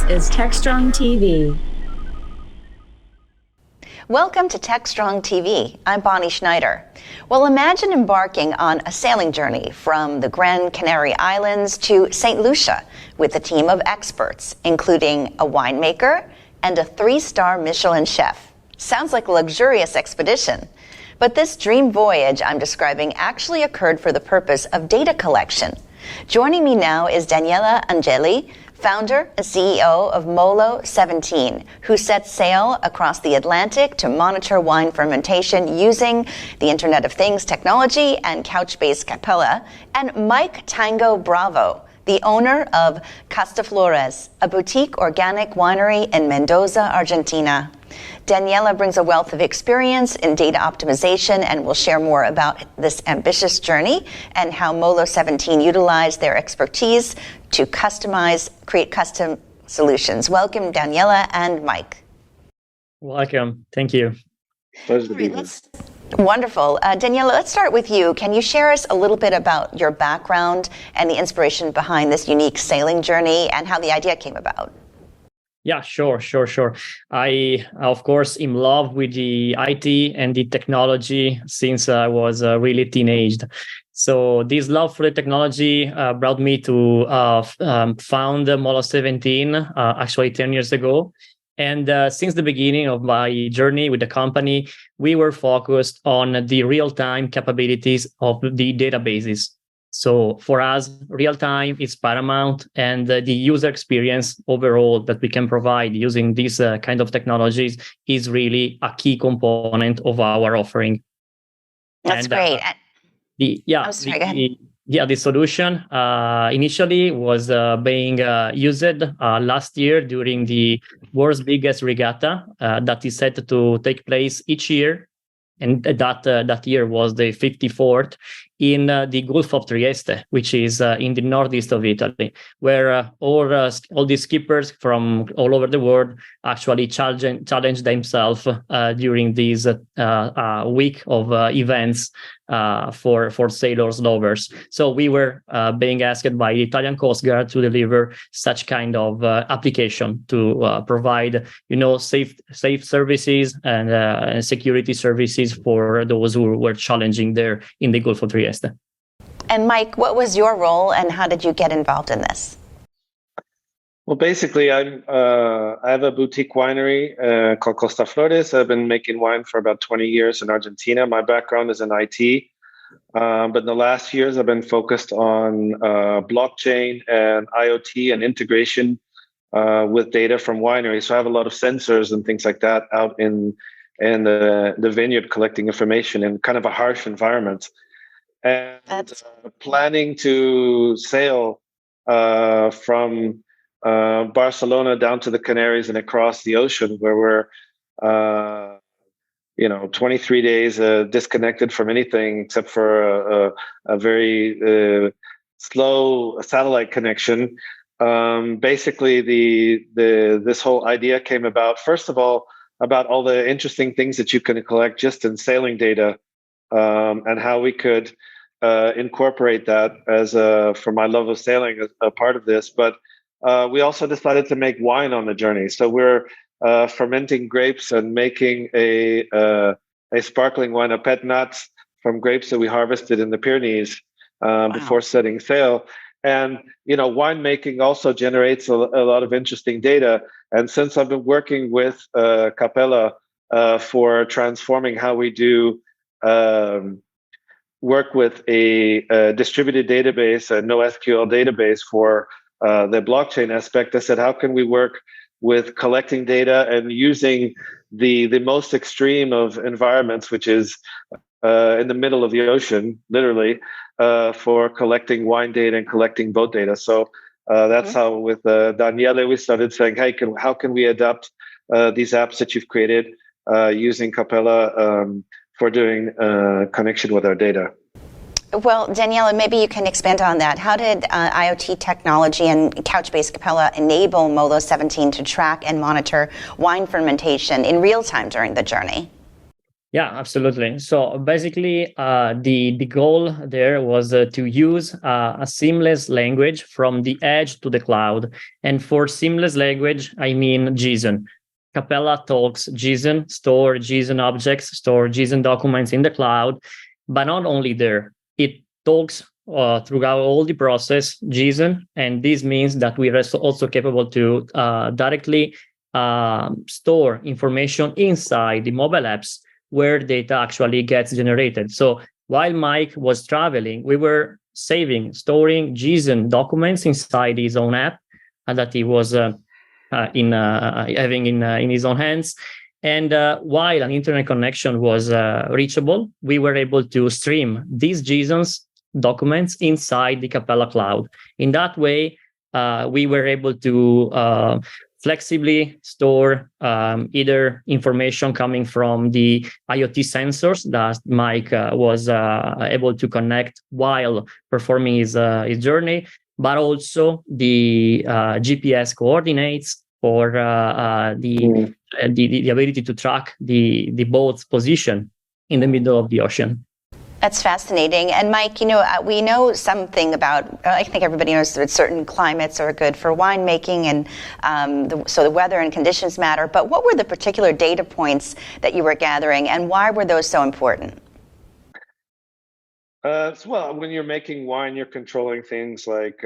is TechStrong TV. Welcome to TechStrong TV. I'm Bonnie Schneider. Well, imagine embarking on a sailing journey from the Grand Canary Islands to Saint Lucia with a team of experts, including a winemaker and a 3-star Michelin chef. Sounds like a luxurious expedition. But this dream voyage I'm describing actually occurred for the purpose of data collection. Joining me now is Daniele Angeli, founder and CEO of Molo17, who set sail across the Atlantic to monitor wine fermentation using the Internet of Things technology and Couchbase Capella, and Mike Tango Bravo, the owner of Castaflores, a boutique organic winery in Mendoza, Argentina. Daniele brings a wealth of experience in data optimization and will share more about this ambitious journey and how Molo17 utilized their expertise to create custom solutions. Welcome, Daniele and Mike. Welcome. Thank you. Pleasure to be here. Wonderful. Daniele, let's start with you. Can you share us a little bit about your background and the inspiration behind this unique sailing journey and how the idea came about? Yeah, sure. I, of course, am in love with the IT and the technology since I was really teenaged. So this love for the technology brought me to found Molo17 actually 10 years ago. And since the beginning of my journey with the company, we were focused on the real-time capabilities of the databases. So for us, real-time is paramount, and the user experience overall that we can provide using these kind of technologies is really a key component of our offering. That's great. The solution initially was being used last year during the world's biggest regatta that is set to take place each year. And that year was the 54th in the Gulf of Trieste, which is in the northeast of Italy, where all the skippers from all over the world actually challenge themselves during this week of events for sailors lovers. So we were being asked by the Italian Coast Guard to deliver such kind of application to provide, safe services and security services for those who were challenging there in the Gulf of Trieste. And Mike, what was your role and how did you get involved in this? Well, basically, I have a boutique winery called Castaflores. I've been making wine for about 20 years in Argentina. My background is in IT, but in the last years, I've been focused on blockchain and IoT and integration with data from wineries. So I have a lot of sensors and things like that out in the vineyard collecting information in kind of a harsh environment. And planning to sail from Barcelona down to the Canaries and across the ocean, where we're 23 days disconnected from anything except for a very slow satellite connection. Basically, this whole idea came about, first of all, about all the interesting things that you can collect just in sailing data, and how we could incorporate that as for my love of sailing as a part of this. But we also decided to make wine on the journey. So we're fermenting grapes and making a sparkling wine, a pet nuts from grapes that we harvested in the Pyrenees before setting sail. And winemaking also generates a lot of interesting data. And since I've been working with Capella for transforming how we do work with a distributed database, a NoSQL database for the blockchain aspect, I said, how can we work with collecting data and using the most extreme of environments, which is in the middle of the ocean, literally, for collecting wine data and collecting boat data. So that's how with Daniele, we started saying, hey, how can we adapt these apps that you've created using Capella for doing connection with our data? Well, Daniele, maybe you can expand on that. How did IoT technology and Couchbase Capella enable Molo17 to track and monitor wine fermentation in real time during the journey? Yeah, absolutely. So basically, the goal there was to use a seamless language from the edge to the cloud. And for seamless language, I mean JSON. Capella talks JSON, store JSON objects, store JSON documents in the cloud, but not only there. It talks throughout all the process JSON, and this means that we are also capable to directly store information inside the mobile apps where data actually gets generated. So while Mike was traveling, we were storing JSON documents inside his own app that he was having in his own hands. And while an internet connection was reachable, we were able to stream these JSON documents inside the Capella cloud. In that way, we were able to flexibly store either information coming from the IoT sensors that Mike was able to connect while performing his journey, but also the GPS coordinates for the ability to track the boat's position in the middle of the ocean. That's fascinating. And Mike, we know something about, I think everybody knows that certain climates are good for winemaking, and so the weather and conditions matter. But what were the particular data points that you were gathering, and why were those so important? Well, when you're making wine, you're controlling things like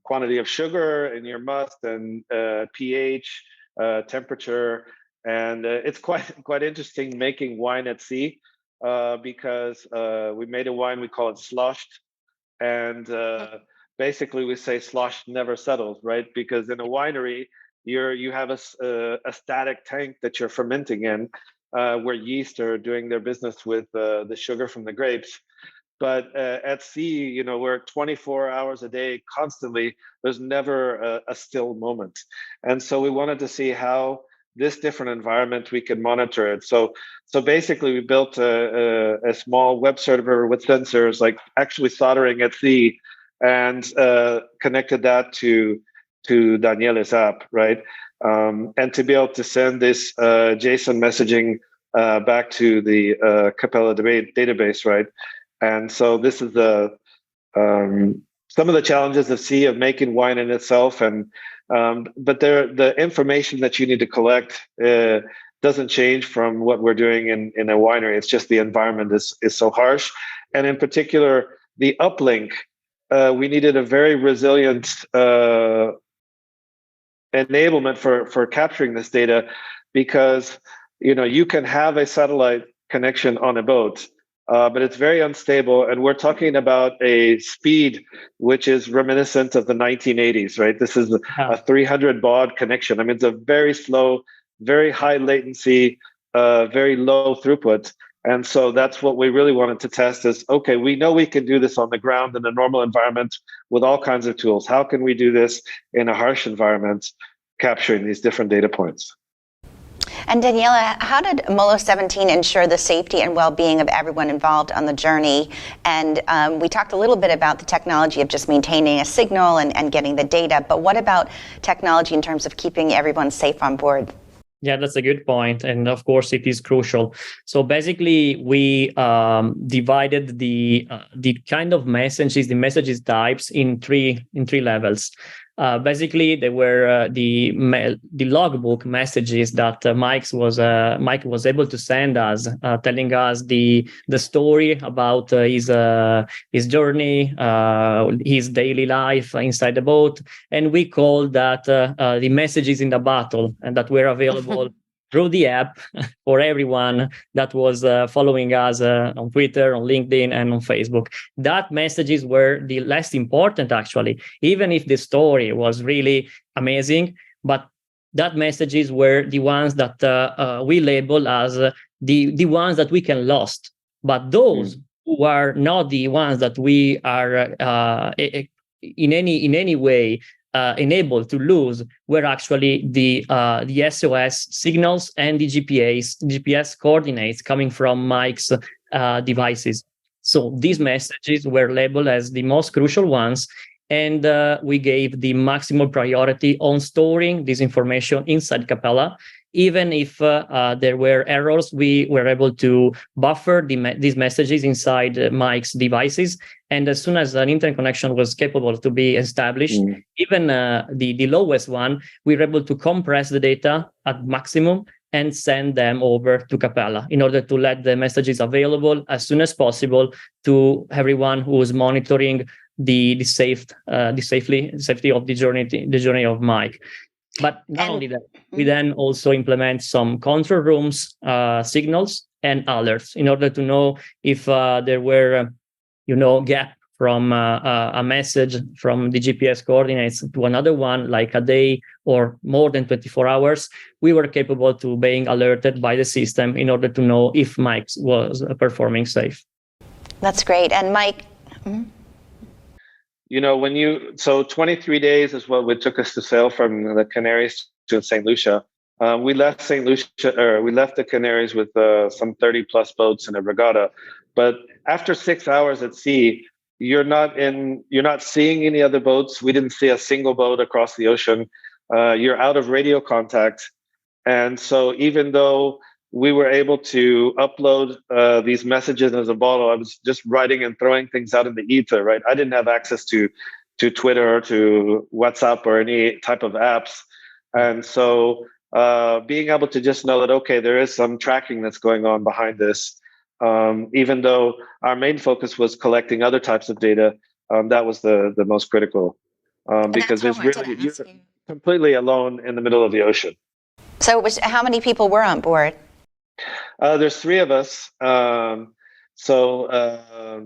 quantity of sugar in your must and pH, temperature. And it's quite interesting making wine at sea. Because we made a wine, we call it sloshed, and basically we say sloshed never settles, right? Because in a winery, you have a static tank that you're fermenting in, where yeast are doing their business with the sugar from the grapes. But at sea, we're 24 hours a day constantly. There's never a still moment, and so we wanted to see how this different environment we can monitor it. So basically we built a small web server with sensors, like actually soldering at sea, and connected that to Daniele's app, right? And to be able to send this JSON messaging back to the Capella database, right? And so this is some of the challenges of sea of making wine in itself, but the information that you need to collect doesn't change from what we're doing in a winery. It's just the environment is so harsh, and in particular the uplink. We needed a very resilient enablement for capturing this data, because you can have a satellite connection on a boat. But it's very unstable, and we're talking about a speed which is reminiscent of the 1980s, right? This is a 300 baud connection. I mean, it's a very slow, very high latency, very low throughput. And so that's what we really wanted to test is, okay, we know we can do this on the ground in a normal environment with all kinds of tools. How can we do this in a harsh environment, capturing these different data points? And Daniele, how did Molo17 ensure the safety and well-being of everyone involved on the journey? And we talked a little bit about the technology of just maintaining a signal and getting the data, but what about technology in terms of keeping everyone safe on board? Yeah, that's a good point. And of course, it is crucial. So basically, we divided the kind of messages, the messages types in three levels. Basically, they were the logbook messages that Mike was able to send us, telling us the story about his journey, his daily life inside the boat, and we called that the messages in the bottle, and that were available through the app for everyone that was following us on Twitter, on LinkedIn, and on Facebook. That messages were the less important, actually, even if the story was really amazing. But that messages were the ones that we label as the ones that we can lost. But those who are not the ones that we are in any way enabled to lose were actually the SOS signals and the GPS coordinates coming from Mike's devices. So these messages were labeled as the most crucial ones, and we gave the maximal priority on storing this information inside Capella. even if there were errors, we were able to buffer these messages inside Mike's devices. And as soon as an internet connection was capable to be established, even the lowest one, we were able to compress the data at maximum and send them over to Capella in order to let the messages available as soon as possible to everyone who is monitoring the safety of the journey of Mike. But not only that, we then also implement some control rooms signals and alerts in order to know if there were gap from a message from the GPS coordinates to another one, like a day or more than 24 hours. We were capable to being alerted by the system in order to know if Mike was performing safe. That's great. And Mike. So 23 days is what it took us to sail from the Canaries to Saint Lucia. We left Saint Lucia, we left the Canaries with some 30 plus boats in a regatta. But after 6 hours at sea, you're not seeing any other boats. We didn't see a single boat across the ocean. You're out of radio contact. And so even though we were able to upload these messages as a bottle, I was just writing and throwing things out in the ether, right? I didn't have access to Twitter, to WhatsApp, or any type of apps. And so being able to just know that, okay, there is some tracking that's going on behind this, even though our main focus was collecting other types of data, that was the most critical, because it's really, you're completely alone in the middle of the ocean. So how many people were on board? There's 3 of us.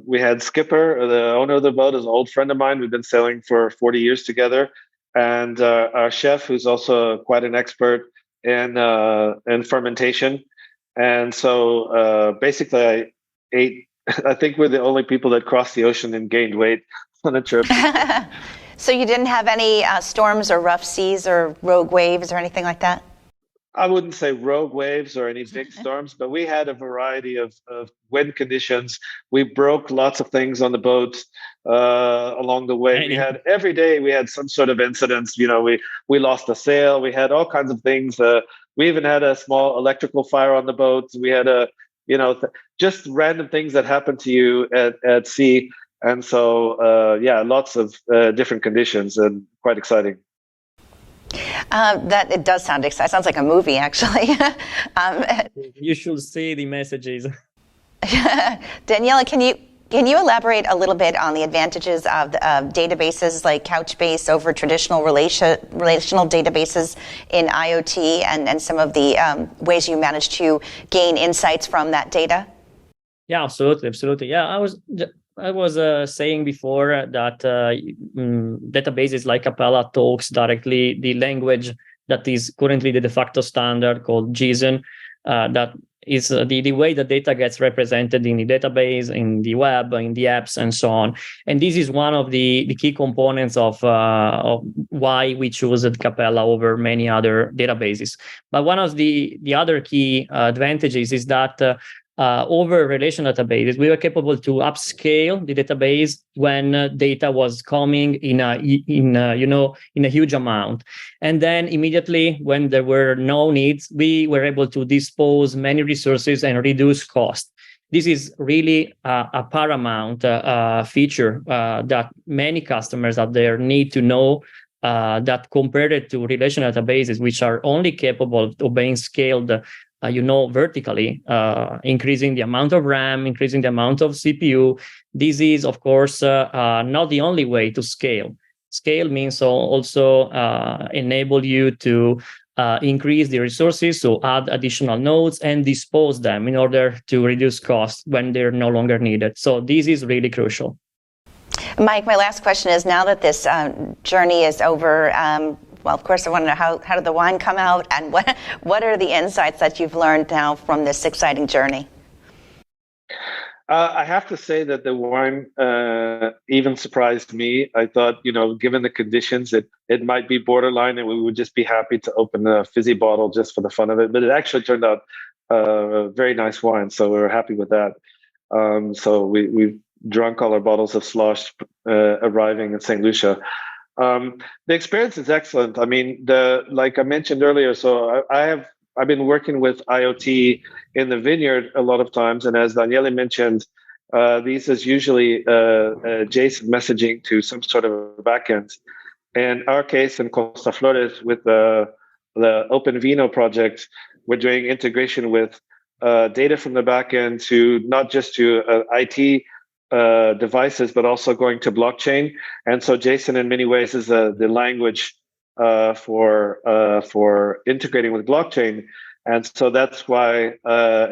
We had Skipper, the owner of the boat, is an old friend of mine. We've been sailing for 40 years together. And our chef, who's also quite an expert in fermentation. And so basically I think we're the only people that crossed the ocean and gained weight on a trip. So you didn't have any storms or rough seas or rogue waves or anything like that? I wouldn't say rogue waves or any big storms, but we had a variety of wind conditions. We broke lots of things on the boat along the way. Every day we had some sort of incidents. We lost a sail. We had all kinds of things. We even had a small electrical fire on the boat. We had just random things that happen to you at sea. And so, lots of different conditions, and quite exciting. That it does sound exciting. Sounds like a movie, actually. You should see the messages. Daniele, can you elaborate a little bit on the advantages of databases like Couchbase over traditional relational databases in IoT, and some of the ways you managed to gain insights from that data? Yeah, absolutely. Yeah, I was saying before that databases like Capella talks directly the language that is currently the de facto standard called JSON. That is the way the data gets represented in the database, in the web, in the apps, and so on. And this is one of the key components of why we chose Capella over many other databases. But one of the other key advantages is that over relational databases, we were capable to upscale the database when data was coming in a huge amount, and then immediately when there were no needs, we were able to dispose many resources and reduce cost. This is really a paramount feature that many customers out there need to know. That compared it to relational databases, which are only capable of being scaled vertically, increasing the amount of RAM, increasing the amount of CPU. This is, of course, not the only way to scale. Scale means also enable you to increase the resources, so add additional nodes and dispose them in order to reduce costs when they're no longer needed. So this is really crucial. Mike, my last question is, now that this journey is over, well, of course, I want to know how did the wine come out, and what are the insights that you've learned now from this exciting journey? I have to say that the wine even surprised me. I thought, given the conditions, it might be borderline, and we would just be happy to open a fizzy bottle just for the fun of it. But it actually turned out a very nice wine, so we were happy with that. So we drunk all our bottles of slosh arriving in Saint Lucia. The experience is excellent. I mean, like I mentioned earlier, so I have I've been working with IoT in the vineyard a lot of times, and as Daniele mentioned, these is usually JSON messaging to some sort of backend. In our case, in Costa Flores, with the Open Vino project, we're doing integration with data from the backend to not just to IT devices, but also going to blockchain. And so JSON, in many ways, is the language for integrating with blockchain. And so that's why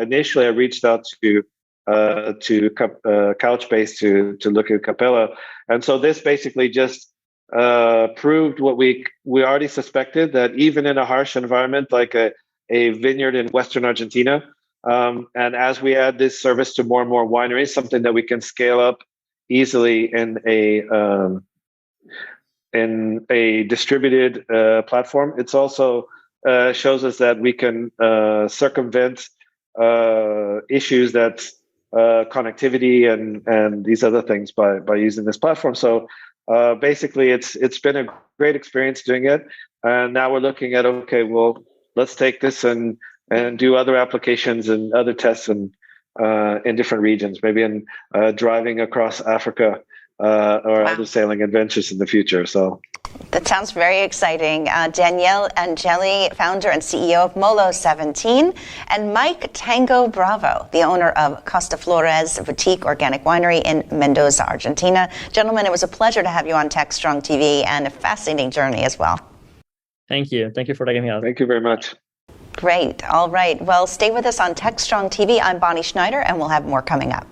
initially I reached out to Couchbase to look at Capella. And so this basically just proved what we already suspected, that even in a harsh environment like a vineyard in Western Argentina, and as we add this service to more and more wineries, something that we can scale up easily in a distributed platform. It's also shows us that we can circumvent issues that connectivity and these other things by using this platform. So basically, it's been a great experience doing it, and now we're looking at, okay, well, let's take this and do other applications and other tests in different regions, maybe in driving across Africa or other sailing adventures in the future. So that sounds very exciting. Daniele Angeli, founder and CEO of Molo17, and Mike Tango Bravo, the owner of Costa Flores Boutique Organic Winery in Mendoza, Argentina. Gentlemen, it was a pleasure to have you on TechStrong TV, and a fascinating journey as well. Thank you. Thank you for having me out. Thank you very much. Great. All right. Well, stay with us on TechStrong TV. I'm Bonnie Schneider, and we'll have more coming up.